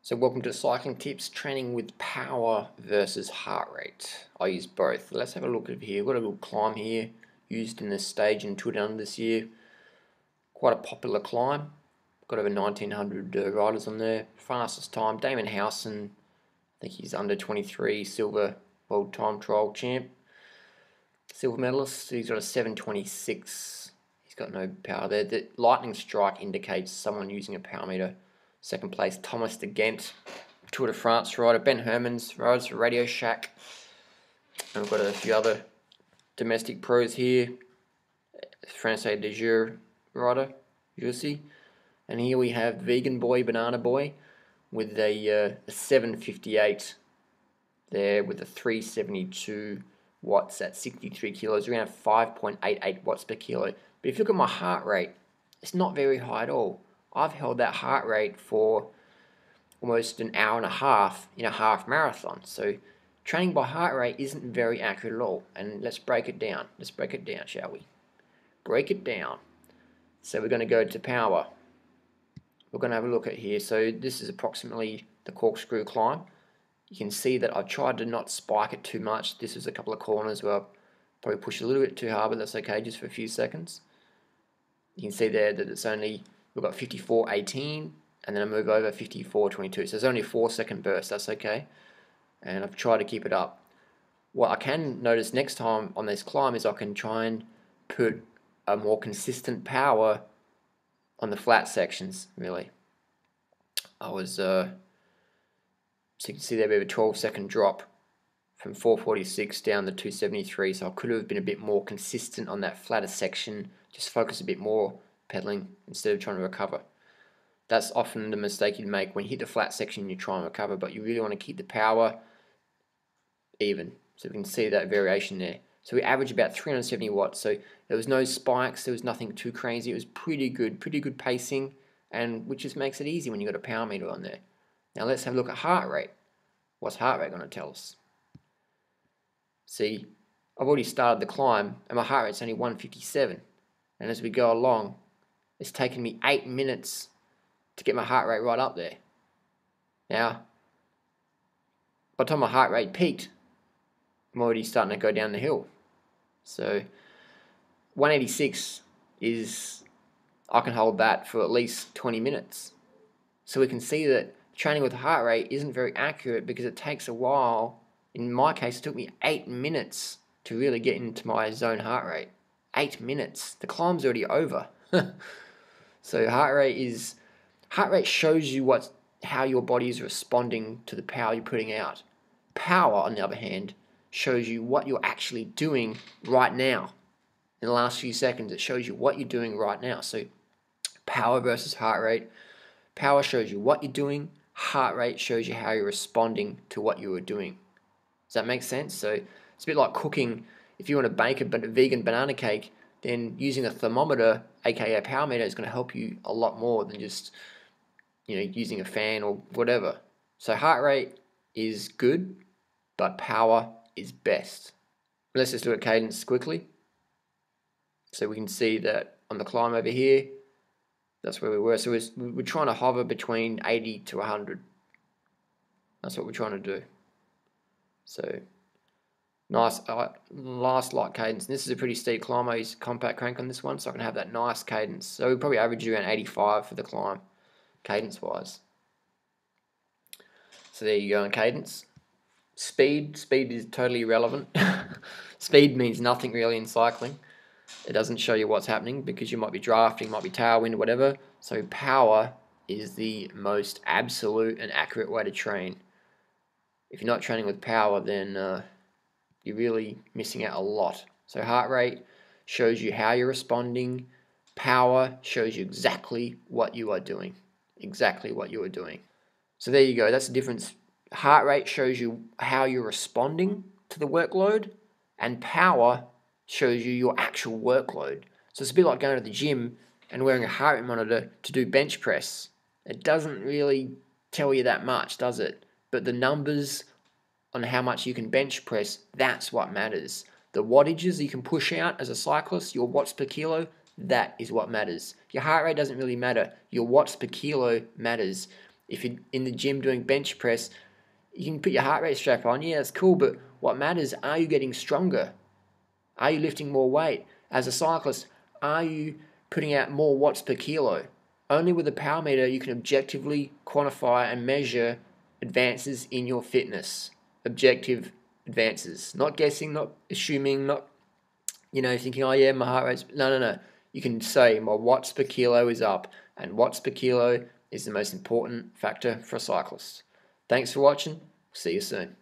So welcome to Cycling Tips, training with power versus heart rate. I use both. Let's have a look at here. We've got a little climb here, used in this stage in Tour Down this year. Quite a popular climb. Got over 1,900 riders on there. Fastest time, Damon Howson. I think he's under 23, silver world time trial champ. Silver medalist. He's got a 7:26. He's got no power there. The lightning strike indicates someone using a power meter. Second place, Thomas de Ghent, Tour de France rider. Ben Hermans rides for Radio Shack. And we've got a few other domestic pros here. Francais de Jure rider, Jussi. And here we have Vegan Boy, Banana Boy, with a 758 there with a 372 watts at 63 kilos. We're going to have 5.88 watts per kilo. But if you look at my heart rate, it's not very high at all. I've held that heart rate for almost an hour and a half in a half marathon. So training by heart rate isn't very accurate at all. And let's break it down. Let's break it down, shall we? Break it down. So we're going to go to power. We're going to have a look at here. So this is approximately the corkscrew climb. You can see that I've tried to not spike it too much. This is a couple of corners where I'll probably push a little bit too hard, but that's okay, just for a few seconds. You can see there that it's only... We've got 54.18, and then I move over 54.22. So it's only a 4-second burst. That's okay. And I've tried to keep it up. What I can notice next time on this climb is I can try and put a more consistent power on the flat sections, really. I was, so you can see there we have a 12-second drop from 446 down to 273. So I could have been a bit more consistent on that flatter section, just focus a bit more pedaling instead of trying to recover. That's often the mistake you make when you hit the flat section. You try and recover, but you really want to keep the power even. So we can see that variation there. So we average about 370 watts. So there was no spikes. There was nothing too crazy. It was pretty good pacing, and which just makes it easy when you've got a power meter on there. Now let's have a look at heart rate. What's heart rate going to tell us? See, I've already started the climb, and my heart rate's only 157. And as we go along, it's taken me 8 minutes to get my heart rate right up there. Now, by the time my heart rate peaked, I'm already starting to go down the hill. So 186 is, I can hold that for at least 20 minutes. So we can see that training with heart rate isn't very accurate because it takes a while. In my case, it took me 8 minutes to really get into my zone heart rate. 8 minutes. The climb's already over. So heart rate shows you how your body is responding to the power you're putting out. Power, on the other hand, shows you what you're actually doing right now. In the last few seconds, it shows you what you're doing right now. So power versus heart rate. Power shows you what you're doing. Heart rate shows you how you're responding to what you were doing. Does that make sense? So it's a bit like cooking. If you want to bake a vegan banana cake, then using a thermometer, aka a power meter, is going to help you a lot more than just, using a fan or whatever. So heart rate is good, but power is best. Let's just look at cadence quickly. So we can see that on the climb over here, that's where we were. So we're trying to hover between 80 to 100. That's what we're trying to do. So nice, last light cadence. And this is a pretty steep climb. I use compact crank on this one, so I can have that nice cadence. So we probably average around 85 for the climb, cadence-wise. So there you go on cadence. Speed is totally irrelevant. Speed means nothing really in cycling. It doesn't show you what's happening because you might be drafting, might be tailwind, whatever. So power is the most absolute and accurate way to train. If you're not training with power, then you're really missing out a lot. So heart rate shows you how you're responding. Power shows you exactly what you are doing. Exactly what you are doing. So there you go. That's the difference. Heart rate shows you how you're responding to the workload, and power shows you your actual workload. So it's a bit like going to the gym and wearing a heart rate monitor to do bench press. It doesn't really tell you that much, does it? But the numbers on how much you can bench press, that's what matters. The wattages you can push out as a cyclist, your watts per kilo, that is what matters. Your heart rate doesn't really matter. Your watts per kilo matters. If you're in the gym doing bench press, you can put your heart rate strap on. Yeah, that's cool, but what matters, are you getting stronger? Are you lifting more weight? As a cyclist, are you putting out more watts per kilo? Only with a power meter you can objectively quantify and measure advances in your fitness. Objective advances. Not guessing, not assuming, not thinking, oh yeah, my heart rate's... No. You can say my watts per kilo is up, and watts per kilo is the most important factor for a cyclist. Thanks for watching. See you soon.